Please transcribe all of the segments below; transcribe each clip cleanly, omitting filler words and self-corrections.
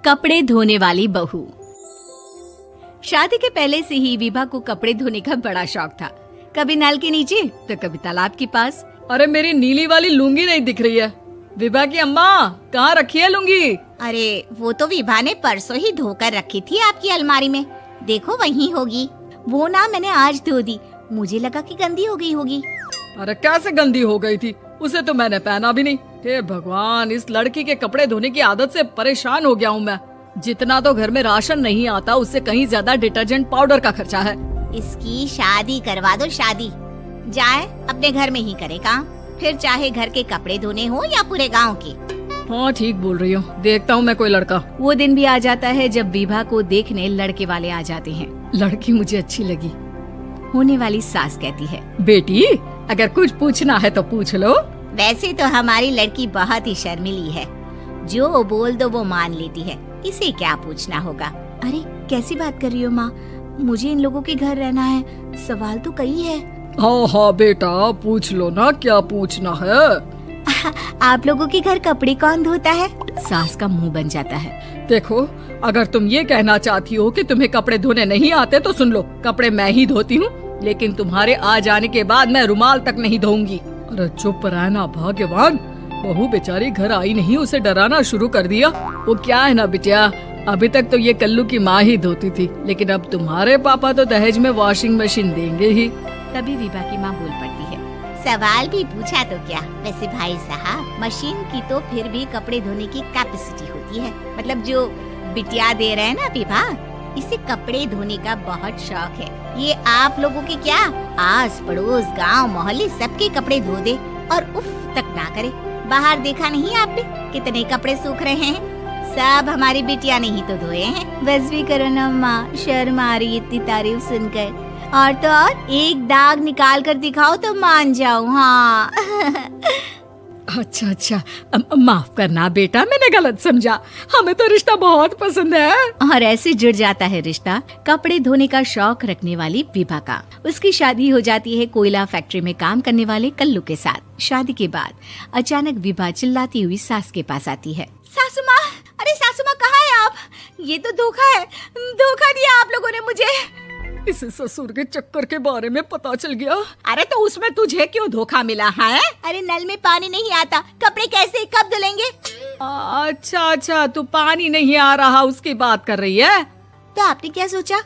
कपड़े धोने वाली बहू। शादी के पहले से ही विभा को कपड़े धोने का बड़ा शौक था। कभी नल के नीचे तो कभी तालाब के पास। अरे मेरी नीली वाली लुंगी नहीं दिख रही है। विभा की अम्मा, कहाँ रखी है लुंगी? अरे वो तो विभा ने परसों ही धोकर रखी थी आपकी अलमारी में, देखो वहीं होगी। वो ना मैंने आज धो दी, मुझे लगा कि गंदी हो गई होगी। अरे कैसे गंदी हो गई थी? उसे तो मैंने पहना भी नहीं। हे भगवान, इस लड़की के कपड़े धोने की आदत से परेशान हो गया हूँ मैं। जितना तो घर में राशन नहीं आता, उससे कहीं ज्यादा डिटर्जेंट पाउडर का खर्चा है। इसकी शादी करवा दो, शादी जाए अपने घर में ही करे काम, फिर चाहे घर के कपड़े धोने हो या पूरे गांव के। हाँ ठीक बोल रही हो, देखता हूँ मैं कोई लड़का। वो दिन भी आ जाता है जब विभा को देखने लड़के वाले आ जाते हैं। लड़की मुझे अच्छी लगी। होने वाली सास कहती है, बेटी अगर कुछ पूछना है तो पूछ लो। वैसे तो हमारी लड़की बहुत ही शर्मीली है, जो बोल दो वो मान लेती है, इसे क्या पूछना होगा। अरे कैसी बात कर रही हो माँ, मुझे इन लोगों के घर रहना है, सवाल तो कई है। हाँ हाँ बेटा, पूछ लो ना, क्या पूछना है। आप लोगों के घर कपड़े कौन धोता है? सास का मुंह बन जाता है। देखो, अगर तुम ये कहना चाहती हो कि तुम्हें कपड़े धोने नहीं आते तो सुन लो, कपड़े मैं ही धोती हूँ, लेकिन तुम्हारे आ जाने के बाद मैं रुमाल तक नहीं धोऊंगी। अरे चुप रहना भाग्यवान, बहू बेचारी घर आई नहीं, उसे डराना शुरू कर दिया। वो क्या है ना बिटिया, अभी तक तो ये कल्लू की माँ ही धोती थी, लेकिन अब तुम्हारे पापा तो दहेज में वॉशिंग मशीन देंगे ही। तभी विभा की माँ बोल पड़ती है, सवाल भी पूछा तो क्या। वैसे भाई साहब, मशीन की तो फिर भी कपड़े धोने की कैपेसिटी होती है, मतलब जो बिटिया दे रहे हैं ना विभा, इसे कपड़े धोने का बहुत शौक है। ये आप लोगों के क्या, आस पड़ोस गांव मोहल्ले सबके कपड़े धो दे और उफ तक ना करे। बाहर देखा नहीं आपने कितने कपड़े सूख रहे हैं, सब हमारी बिटिया ने ही तो धोए हैं। बस भी करो ना माँ, शर्म आ रही इतनी तारीफ सुनकर। और तो और एक दाग निकाल कर दिखाओ तो मान जाऊँ। हाँ अच्छा अच्छा, माफ करना बेटा, मैंने गलत समझा। हमें तो रिश्ता बहुत पसंद है। और ऐसे जुड़ जाता है रिश्ता कपड़े धोने का शौक रखने वाली विभा का। उसकी शादी हो जाती है कोयला फैक्ट्री में काम करने वाले कल्लू के साथ। शादी के बाद अचानक विभा चिल्लाती हुई सास के पास आती है। सासू माँ, अरे सासू माँ कहाँ है आप? ये तो धोखा है, धोखा दिया आप लोगों ने मुझे। इसे ससुर के चक्कर के बारे में पता चल गया। अरे तो उसमें तुझे क्यों धोखा मिला है? अरे नल में पानी नहीं आता, कपड़े कैसे कब धुलेंगे? अच्छा अच्छा, तू पानी नहीं आ रहा उसकी बात कर रही है। तो आपने क्या सोचा?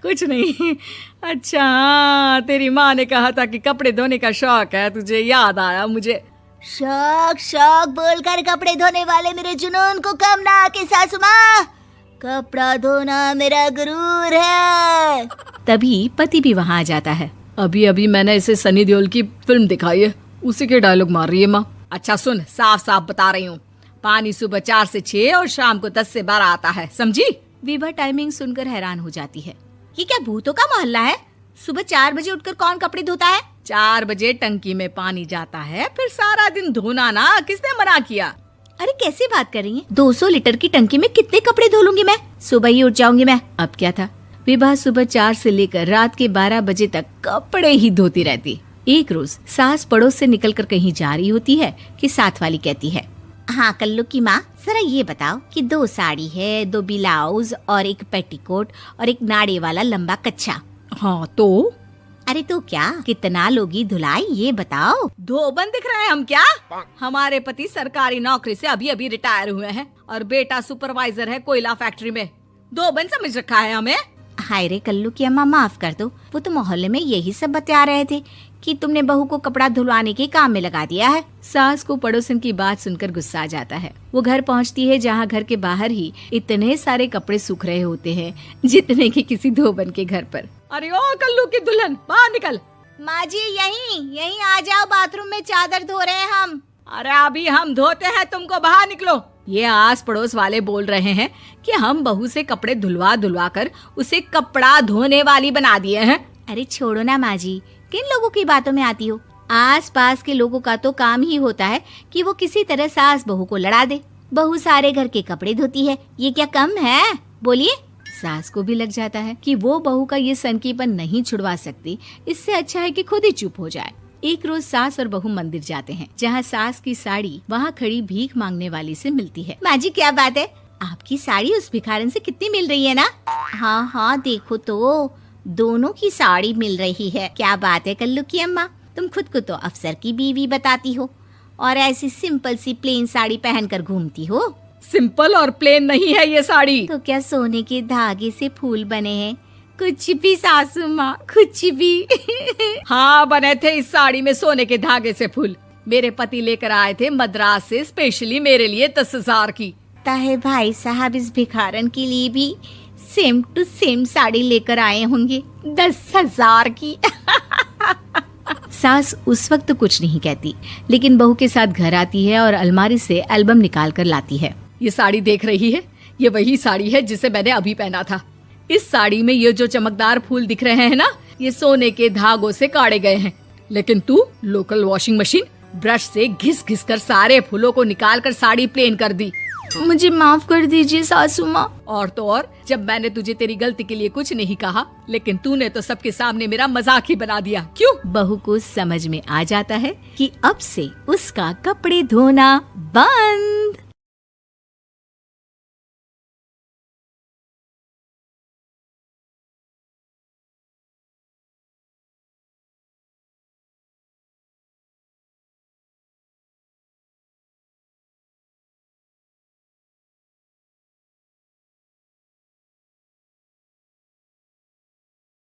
कुछ नहीं। अच्छा हाँ, तेरी माँ ने कहा था कि कपड़े धोने का शौक है तुझे, याद आया मुझे। शौक शौक बोलकर कपड़े धोने वाले मेरे जुनून को कम ना आके सासू माँ, कपड़ा धोना मेरा गुरूर है। तभी पति भी वहाँ आ जाता है। अभी अभी मैंने इसे सनी देओल की फिल्म दिखाई है, उसी के डायलॉग मार रही है माँ। अच्छा सुन, साफ साफ बता रही हूँ, पानी सुबह 4 से 6 और शाम को 10 से 12 आता है, समझी? विभा टाइमिंग सुनकर हैरान हो जाती है। ये क्या भूतों का मोहल्ला है? सुबह 4 बजे उठकर कौन कपड़े धोता है? 4 बजे टंकी में पानी जाता है, फिर सारा दिन धोना ना, किसने मना किया? अरे कैसी बात कर रही हैं? 200 लीटर की टंकी में कितने कपड़े धो लूंगी मैं, सुबह ही उठ जाऊंगी मैं। अब क्या था, विभा सुबह 4 से लेकर रात के 12 बजे तक कपड़े ही धोती रहती। एक रोज सास पड़ोस से निकलकर कहीं जा रही होती है कि साथ वाली कहती है, हाँ कल्लू की माँ, जरा ये बताओ कि 2 साड़ी है, 2 ब्लाउज और एक पेटीकोट और एक नाड़े वाला लंबा कच्छा। हाँ तो? अरे तो क्या, कितना लोगी धुलाई ये बताओ। धोबन दिख रहे हैं हम क्या? हमारे पति सरकारी नौकरी से अभी अभी रिटायर हुए हैं और बेटा सुपरवाइजर है कोयला फैक्ट्री में। धोबन समझ रखा है हमें। हाय रे कल्लू की अम्मा, माफ कर दो, वो तो मोहल्ले में यही सब बता रहे थे कि तुमने बहू को कपड़ा धुलवाने के काम में लगा दिया है। सास को पड़ोसन की बात सुनकर गुस्सा आ जाता है। वो घर पहुंचती है जहां घर के बाहर ही इतने सारे कपड़े सूख रहे होते हैं जितने कि किसी धोबन के घर पर। अरे ओ कल्लू की दुल्हन, बाहर निकल। माँ जी यहीं आ जाओ, बाथरूम में चादर धो रहे हैं हम। अरे अभी हम धोते हैं, तुमको बाहर निकलो। ये आस पड़ोस वाले बोल रहे हैं कि हम बहू से कपड़े धुलवा धुलवा कर उसे कपड़ा धोने वाली बना दिए हैं। अरे छोड़ो ना माँ जी, किन लोगों की बातों में आती हो? आस पास के लोगों का तो काम ही होता है कि वो किसी तरह सास बहू को लड़ा दे। बहू सारे घर के कपड़े धोती है, ये क्या कम है? बोलिए। सास को भी लग जाता है कि वो बहू का ये सनकीपन नहीं छुड़वा सकती, इससे अच्छा है कि खुद ही चुप हो जाए। एक रोज सास और बहू मंदिर जाते हैं, जहाँ सास की साड़ी वहाँ खड़ी भीख मांगने वाली से मिलती है। माँ जी क्या बात है, आप आपकी साड़ी उस भिखारन से कितनी मिल रही है ना? हाँ हाँ देखो तो, दोनों की साड़ी मिल रही है। क्या बात है कल्लू की अम्मा, तुम खुद को तो अफसर की बीवी बताती हो और ऐसी सिंपल सी प्लेन साड़ी पहनकर घूमती हो। सिंपल और प्लेन नहीं है ये साड़ी। तो क्या सोने के धागे से फूल बने हैं? कुछ भी सासू माँ, कुछ भी। हाँ बने थे इस साड़ी में सोने के धागे से फूल। मेरे पति लेकर आए थे मद्रास से स्पेशली मेरे लिए 10,000 की। ताहे भाई साहब इस भिखारन के लिए भी सेम टू सेम साड़ी लेकर आए होंगे 10,000 की। सास उस वक्त तो कुछ नहीं कहती, लेकिन बहू के साथ घर आती है और अलमारी से एल्बम निकाल कर लाती है। ये साड़ी देख रही है, ये वही साड़ी है जिसे मैंने अभी पहना था। इस साड़ी में ये जो चमकदार फूल दिख रहे हैं ना, ये सोने के धागों से काढ़े गए हैं। लेकिन तू लोकल वॉशिंग मशीन ब्रश से घिस घिस कर सारे फूलों को निकाल कर साड़ी प्लेन कर दी। मुझे माफ कर दीजिए सासू माँ। और तो और, जब मैंने तुझे तेरी गलती के लिए कुछ नहीं कहा, लेकिन तूने तो सबके सामने मेरा मजाक ही बना दिया। क्यों? बहू को समझ में आ जाता है कि अब से उसका कपड़े धोना बंद।